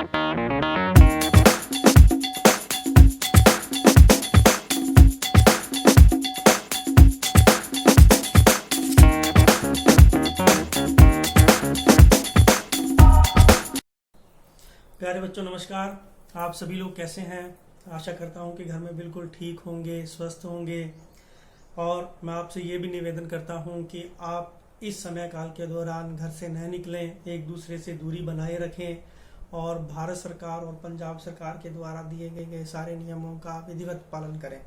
प्यारे बच्चों नमस्कार। आप सभी लोग कैसे हैं? आशा करता हूं कि घर में बिल्कुल ठीक होंगे, स्वस्थ होंगे। और मैं आपसे ये भी निवेदन करता हूं कि आप इस समय काल के दौरान घर से न निकलें, एक दूसरे से दूरी बनाए रखें और भारत सरकार और पंजाब सरकार के द्वारा दिए गए सारे नियमों का विधिवत पालन करें।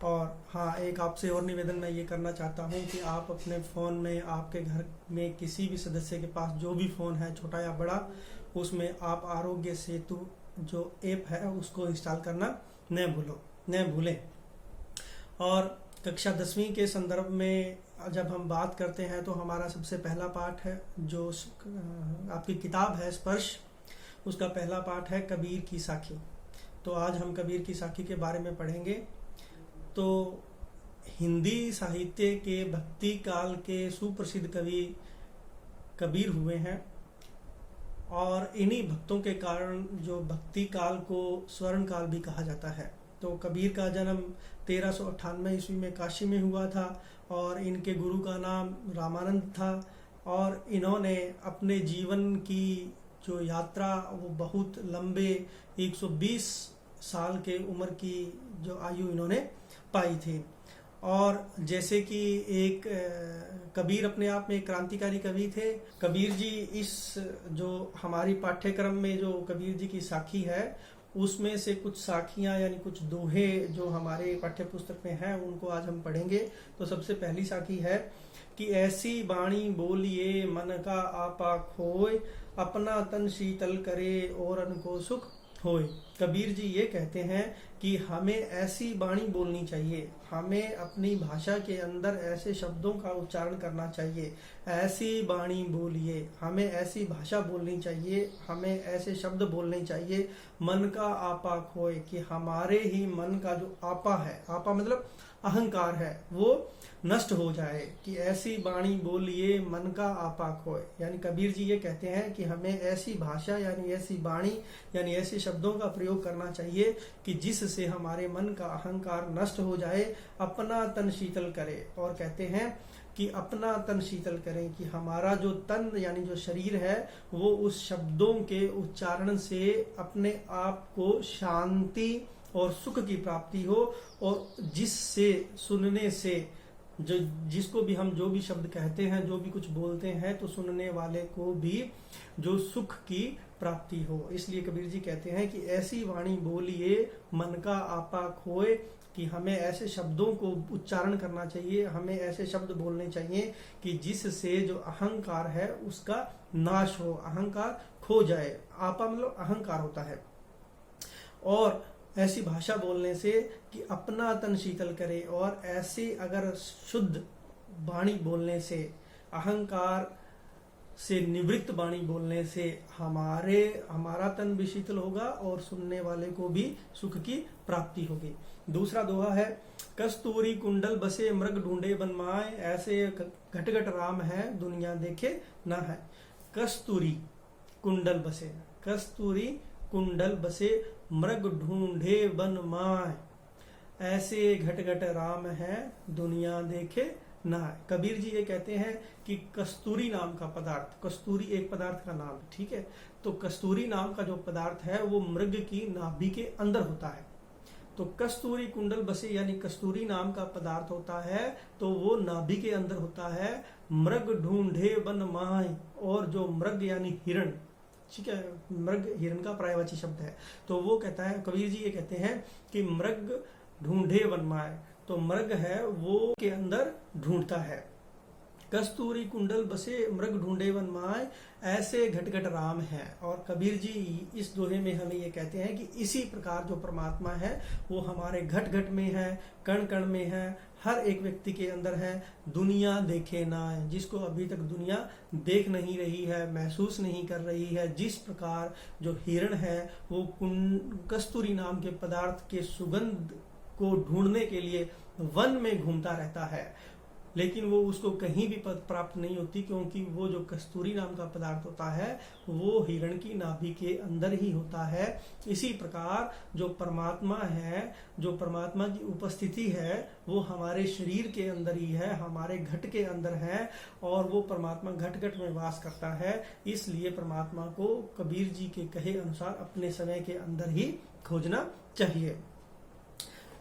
और हाँ, एक आपसे और निवेदन मैं ये करना चाहता हूँ कि आप अपने फ़ोन में, आपके घर में किसी भी सदस्य के पास जो भी फ़ोन है, छोटा या बड़ा, उसमें आप आरोग्य सेतु जो ऐप है उसको इंस्टॉल करना न भूलें। और कक्षा 10वीं के संदर्भ में जब हम बात करते हैं तो हमारा सबसे पहला पाठ है जो आपकी किताब है स्पर्श, उसका पहला पाठ है कबीर की साखी। तो आज हम कबीर की साखी के बारे में पढ़ेंगे। तो हिंदी साहित्य के भक्ति काल के सुप्रसिद्ध कवि कबीर हुए हैं और इन्हीं भक्तों के कारण जो भक्ति काल को स्वर्ण काल भी कहा जाता है। तो कबीर का जन्म 1398 ईस्वी में काशी में हुआ था और इनके गुरु का नाम रामानंद था। और इन्होंने अपने जीवन की जो यात्रा वो बहुत लंबे 120 साल के उम्र की जो आयु इन्होंने पाई थी। और जैसे कि एक कबीर अपने आप में एक क्रांतिकारी कवि थे। कबीर जी इस जो हमारी पाठ्यक्रम में जो कबीर जी की साखी है उसमें से कुछ साखियां यानी कुछ दोहे जो हमारे पाठ्य पुस्तक में हैं उनको आज हम पढ़ेंगे। तो सबसे पहली साखी है कि ऐसी बाणी बोलिए मन का आपा खोए, अपना तन शीतल करे और को सुख होए। कबीर जी ये कहते हैं कि हमें ऐसी बाणी बोलनी चाहिए, हमें अपनी भाषा के अंदर ऐसे शब्दों का उच्चारण करना चाहिए। ऐसी बाणी बोलिए, हमें ऐसी भाषा बोलनी चाहिए, हमें ऐसे शब्द बोलने चाहिए। मन का आपा खोए, कि हमारे ही मन का जो आपा है, आपा मतलब अहंकार है, वो नष्ट हो जाए। कि ऐसी बाणी बोलिए मन का आपा खोए, यानी कबीर जी ये कहते हैं कि हमें ऐसी भाषा यानी ऐसी बाणी यानी ऐसे शब्दों का प्रयोग करना चाहिए कि जिससे हमारे मन का अहंकार नष्ट हो जाए, अपना तन शीतल करे। और कहते हैं कि अपना तन शीतल करें, कि हमारा जो तन यानी जो शरीर है वो उस शब्दों के उच्चारण से अपने आप को शांति और सुख की प्राप्ति हो, और जिससे सुनने से जो जिसको भी हम जो भी शब्द कहते हैं, जो भी कुछ बोलते हैं, तो सुनने वाले को भी जो सुख की प्राप्ति हो। इसलिए कबीर जी कहते हैं कि ऐसी वाणी बोलिए मन का आपा खोए, कि हमें ऐसे शब्दों को उच्चारण करना चाहिए, हमें ऐसे शब्द बोलने चाहिए कि जिससे जो अहंकार है उसका नाश हो, अहंकार खो जाए। आपा मतलब अहंकार होता है। और ऐसी भाषा बोलने से कि अपना तन शीतल करे, और ऐसी अगर शुद्ध वाणी बोलने से, अहंकार से निवृत्त वाणी बोलने से हमारा तन भी शीतल होगा और सुनने वाले को भी सुख की प्राप्ति होगी। दूसरा दोहा है कस्तूरी कुंडल बसे मृग ढूंढे बनमाए, ऐसे घट घट राम है दुनिया देखे ना है। कस्तूरी कुंडल बसे, कस्तूरी कुंडल बसे मृग ढूंढे बन माय, ऐसे घट घट राम है दुनिया देखे ना है। कबीर जी ये कहते हैं कि कस्तूरी नाम का पदार्थ, कस्तूरी एक पदार्थ का नाम है, ठीक है। तो कस्तूरी नाम का जो पदार्थ है वो मृग की नाभि के अंदर होता है। तो कस्तूरी कुंडल बसे यानी कस्तूरी नाम का पदार्थ होता है तो वो नाभि के अंदर होता है। मृग ढूंढे बन माय, और जो मृग यानी हिरण, ठीक है, मृग हिरण का पर्यायवाची शब्द है। तो वो कहता है, कबीर जी ये कहते हैं कि मृग ढूंढे बनमाए, तो मृग है वो के अंदर ढूंढता है। कस्तूरी कुंडल बसे मृग ढूंढे बनमाए, ऐसे घट घट राम है। और कबीर जी इस दोहे में हमें ये कहते हैं कि इसी प्रकार जो परमात्मा है वो हमारे घट घट में है, कण कण में है, हर एक व्यक्ति के अंदर है। दुनिया देखे ना है, जिसको अभी तक दुनिया देख नहीं रही है, महसूस नहीं कर रही है। जिस प्रकार जो हिरण है वो कस्तूरी नाम के पदार्थ के सुगंध को ढूंढने के लिए वन में घूमता रहता है, लेकिन वो उसको कहीं भी प्राप्त नहीं होती, क्योंकि वो जो कस्तूरी नाम का पदार्थ होता है वो हिरण की नाभि के अंदर ही होता है। इसी प्रकार जो परमात्मा है, जो परमात्मा की उपस्थिति है, वो हमारे शरीर के अंदर ही है, हमारे घट के अंदर है, और वो परमात्मा घट घट में वास करता है। इसलिए परमात्मा को कबीर जी के कहे अनुसार अपने समय के अंदर ही खोजना चाहिए।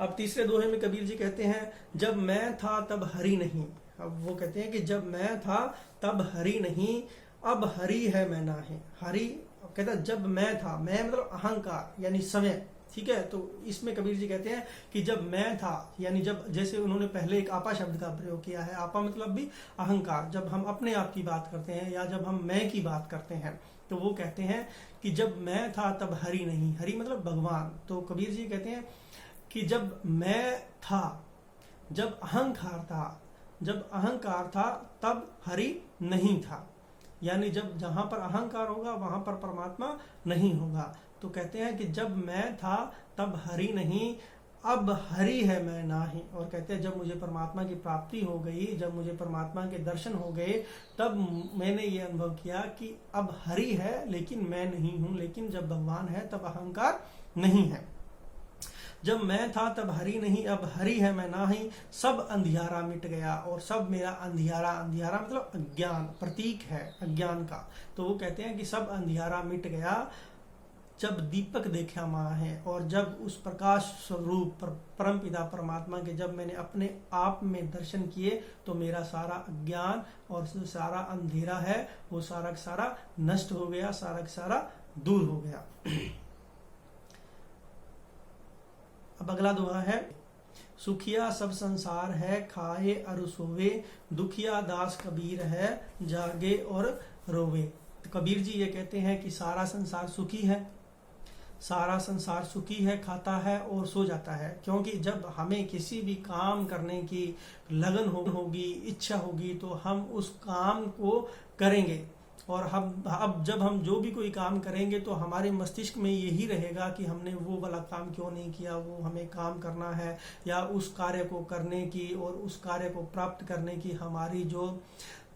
अब तीसरे दोहे में कबीर जी कहते हैं, जब मैं था तब हरि नहीं। अब वो कहते हैं कि जब मैं था तब हरि नहीं, अब हरि है मैं नाहीं। हरि कहता है जब मैं था, मैं मतलब अहंकार यानी समय, ठीक है। तो इसमें कबीर जी कहते हैं कि जब मैं था, यानी जब, जैसे उन्होंने पहले एक आपा शब्द का प्रयोग किया है, आपा मतलब भी अहंकार, जब हम अपने आप की बात करते हैं या जब हम मैं की बात करते हैं, तो वो कहते हैं कि जब मैं था तब हरि नहीं। हरि मतलब भगवान। तो कबीर जी कहते हैं कि जब मैं था, जब अहंकार था तब हरि नहीं था, यानी जब जहां पर अहंकार होगा वहां पर परमात्मा नहीं होगा। तो कहते हैं कि जब मैं था तब हरि नहीं, अब हरि है मैं नाही। और कहते हैं जब मुझे परमात्मा की प्राप्ति हो गई, जब मुझे परमात्मा के दर्शन हो गए, तब मैंने ये अनुभव किया कि अब हरि है लेकिन मैं नहीं हूं। लेकिन जब भगवान है तब अहंकार नहीं है। जब मैं था तब हरि नहीं, अब हरि है मैं नाही, सब अंधियारा मिट गया। और सब मेरा अंधियारा, अंधियारा मतलब अज्ञान, प्रतीक है अज्ञान का। तो वो कहते हैं कि सब अंधियारा मिट गया जब दीपक देखा माँ है। और जब उस प्रकाश स्वरूप परम पिता परमात्मा के जब मैंने अपने आप में दर्शन किए, तो मेरा सारा अज्ञान और सारा अंधेरा है वो सारा का सारा नष्ट हो गया, सारा का सारा दूर हो गया। अब अगला दोहा है, सुखिया सब संसार है खाए अरु सोवे, दुखिया दास कबीर है जागे और रोवे। तो कबीर जी ये कहते हैं कि सारा संसार सुखी है, सारा संसार सुखी है, खाता है और सो जाता है। क्योंकि जब हमें किसी भी काम करने की लगन होगी, इच्छा होगी, तो हम उस काम को करेंगे। और अब जब हम जो भी कोई काम करेंगे तो हमारे मस्तिष्क में यही रहेगा कि हमने वो वाला काम क्यों नहीं किया, वो हमें काम करना है, या उस कार्य को करने की और उस कार्य को प्राप्त करने की हमारी जो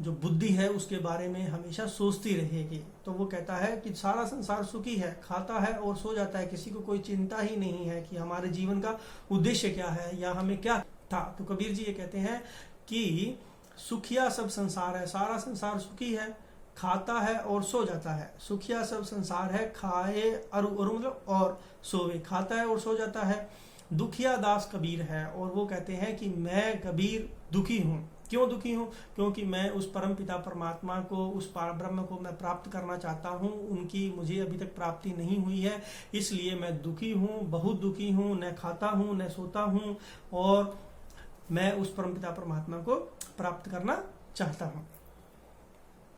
बुद्धि है उसके बारे में हमेशा सोचती रहेगी। तो वो कहता है कि सारा संसार सुखी है, खाता है और सो जाता है, किसी को कोई चिंता ही नहीं है कि हमारे जीवन का उद्देश्य क्या है या हमें क्या था। तो कबीर जी ये कहते हैं कि सुखिया सब संसार है, सारा संसार सुखी है, खाता है और सो जाता है। सुखिया सब संसार है, खाए अरु मतलब और सोवे, खाता है और सो जाता है। दुखिया दास कबीर है, और वो कहते हैं कि मैं कबीर दुखी हूँ। क्यों दुखी हूँ? क्योंकि मैं उस परम पिता परमात्मा को, उस परब्रह्म को मैं प्राप्त करना चाहता हूँ, उनकी मुझे अभी तक प्राप्ति नहीं हुई है, इसलिए मैं दुखी हूँ, बहुत दुखी हूँ, न खाता हूँ न सोता हूँ, और मैं उस परम पिता परमात्मा को प्राप्त करना चाहता हूँ।